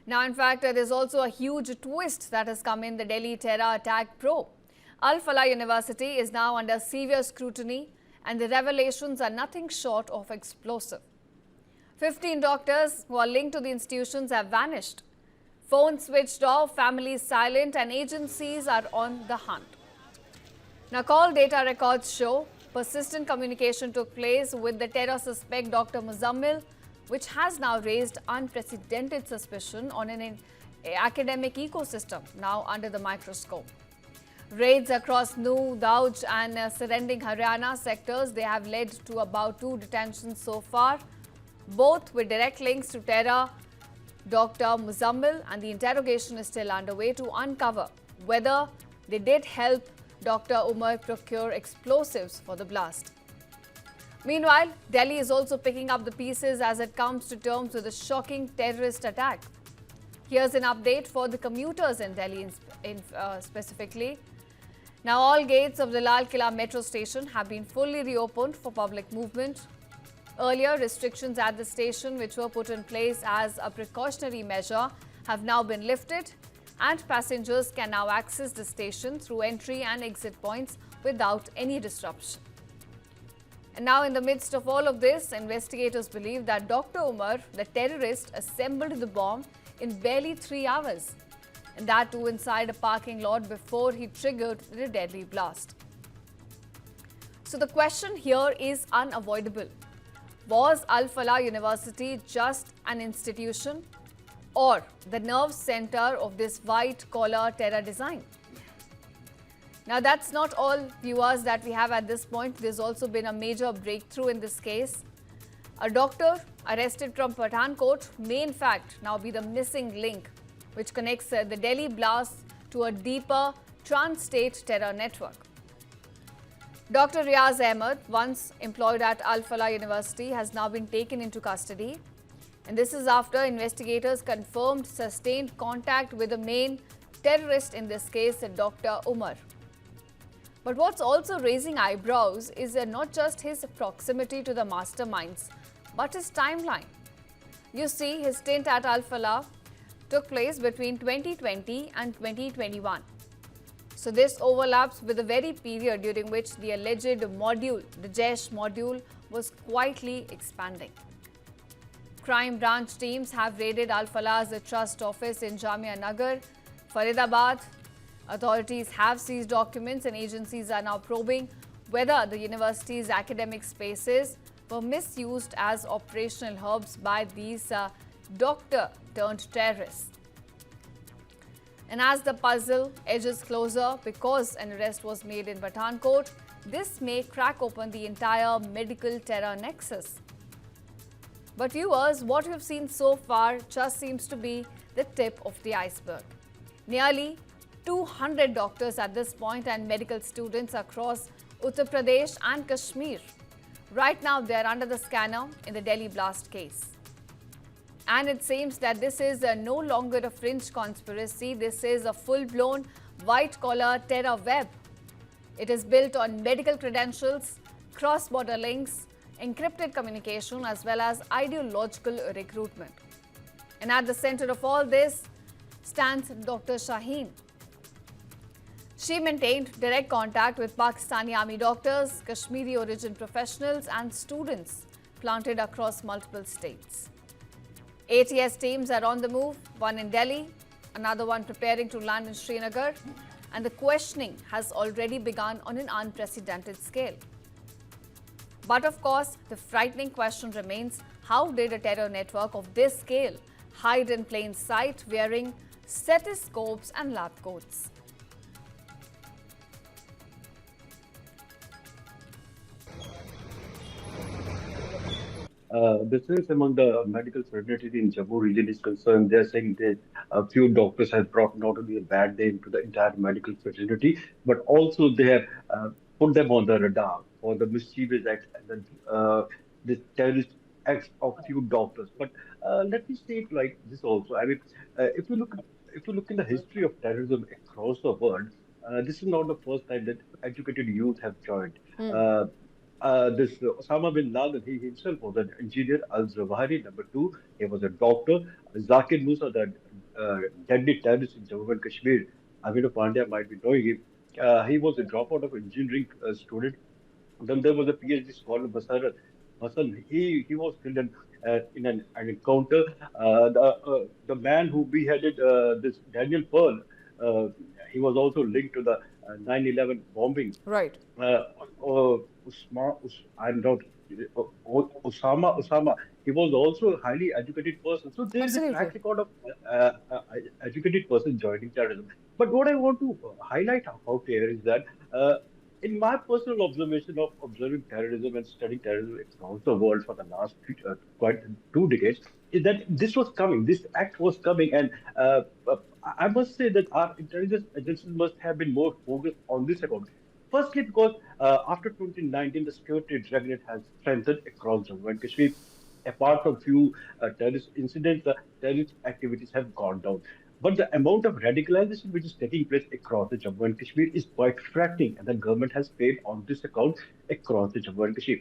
Now, in fact, there's also a huge twist that has come in the Delhi terror attack probe. Falah University is now under severe scrutiny, and the revelations are nothing short of explosive. 15 doctors who are linked to the institutions have vanished. Phones switched off, families silent, and agencies are on the hunt. Now, call data records show persistent communication took place with the terror suspect Dr Muzammil, which has now raised unprecedented suspicion on an academic ecosystem now under the microscope. Raids across Nuh, Dhauj and surrounding Haryana sectors, they have led to about 2 detentions so far, both with direct links to terror Dr Muzammil, and the interrogation is still underway to uncover whether they did help Dr Umar procure explosives for the blast. Meanwhile, Delhi is also picking up the pieces as it comes to terms with a shocking terrorist attack. Here's an update for the commuters in Delhi specifically. Now, all gates of the Lal Killa metro station have been fully reopened for public movement. Earlier, restrictions at the station, which were put in place as a precautionary measure, have now been lifted, and passengers can now access the station through entry and exit points without any disruption. And now, in the midst of all of this, investigators believe that Dr Umar, the terrorist, assembled the bomb in barely 3 hours, and that too inside a parking lot before he triggered the deadly blast. So the question here is unavoidable. Was Falah University just an institution or the nerve center of this white-collar terror design? Now, that's not all, viewers, that we have at this point. There's also been a major breakthrough in this case. A doctor arrested from Pathankot may in fact now be the missing link which connects the Delhi blast to a deeper trans-state terror network. Dr Riyaz Ahmad, once employed at Falah University, has now been taken into custody. And this is after investigators confirmed sustained contact with the main terrorist in this case, Dr Umar. But what's also raising eyebrows is not just his proximity to the masterminds, but his timeline. You see, his stint at Falah took place between 2020 and 2021. So this overlaps with the very period during which the alleged module, the Jaish module, was quietly expanding. Crime branch teams have raided Falah's trust office in Jamia Nagar, Faridabad. Authorities have seized documents, and agencies are now probing whether the university's academic spaces were misused as operational hubs by these doctor-turned-terrorists. And as the puzzle edges closer, because an arrest was made in Pathankot, this may crack open the entire medical terror nexus. But viewers, what we've seen so far just seems to be the tip of the iceberg. Nearly 200 doctors at this point and medical students across Uttar Pradesh and Kashmir. Right now, they are under the scanner in the Delhi blast case. And it seems that this is no longer a fringe conspiracy. This is a full-blown white-collar terror web. It is built on medical credentials, cross-border links, encrypted communication, as well as ideological recruitment. And at the center of all this stands Dr. Shaheen. She maintained direct contact with Pakistani army doctors, Kashmiri origin professionals and students planted across multiple states. ATS teams are on the move, one in Delhi, another one preparing to land in Srinagar, and the questioning has already begun on an unprecedented scale. But of course, the frightening question remains, how did a terror network of this scale hide in plain sight wearing stethoscopes and lab coats? Business among the medical fraternity in Jammu region is concerned. They're saying that a few doctors have brought not only a bad name to the entire medical fraternity, but also they have put them on the radar for the mischievous acts and the terrorist acts of few doctors. But let me say it like this also. I mean, if you look in the history of terrorism across the world, this is not the first time that educated youth have joined. This Osama bin Laden, he himself was an engineer. Al-Zawahiri, number two, he was a doctor. Zakir Musa, the deadly terrorist in Jammu and Kashmir. Aminu Pandya might be knowing him. He was a dropout of engineering student. Then there was a PhD scholar, Basar Hassan. He was killed in an encounter. The man who beheaded this Daniel Pearl, uh, he was also linked to the 9/11 bombing. Right. uh, I'm not Osama. He was also a highly educated person. So there is a Absolutely. track record of educated person joining terrorism. But what I want to highlight out here is that, in my personal observation of observing terrorism and studying terrorism across the world for the last quite 2 decades, is that this was coming. This act was coming, and I must say that our intelligence agencies must have been more focused on this account. Firstly, because after 2019, the security dragnet has strengthened across Jammu and Kashmir. Apart from few terrorist incidents, the terrorist activities have gone down. But the amount of radicalization which is taking place across the Jammu and Kashmir is quite frightening, and the government has failed on this account across the Jammu and Kashmir.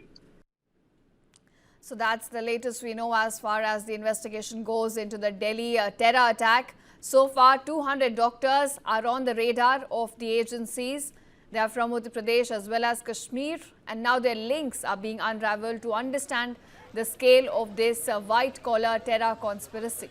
So that's the latest we know as far as the investigation goes into the Delhi terror attack. So far, 200 doctors are on the radar of the agencies. They are from Uttar Pradesh as well as Kashmir, and now their links are being unraveled to understand the scale of this white-collar terror conspiracy.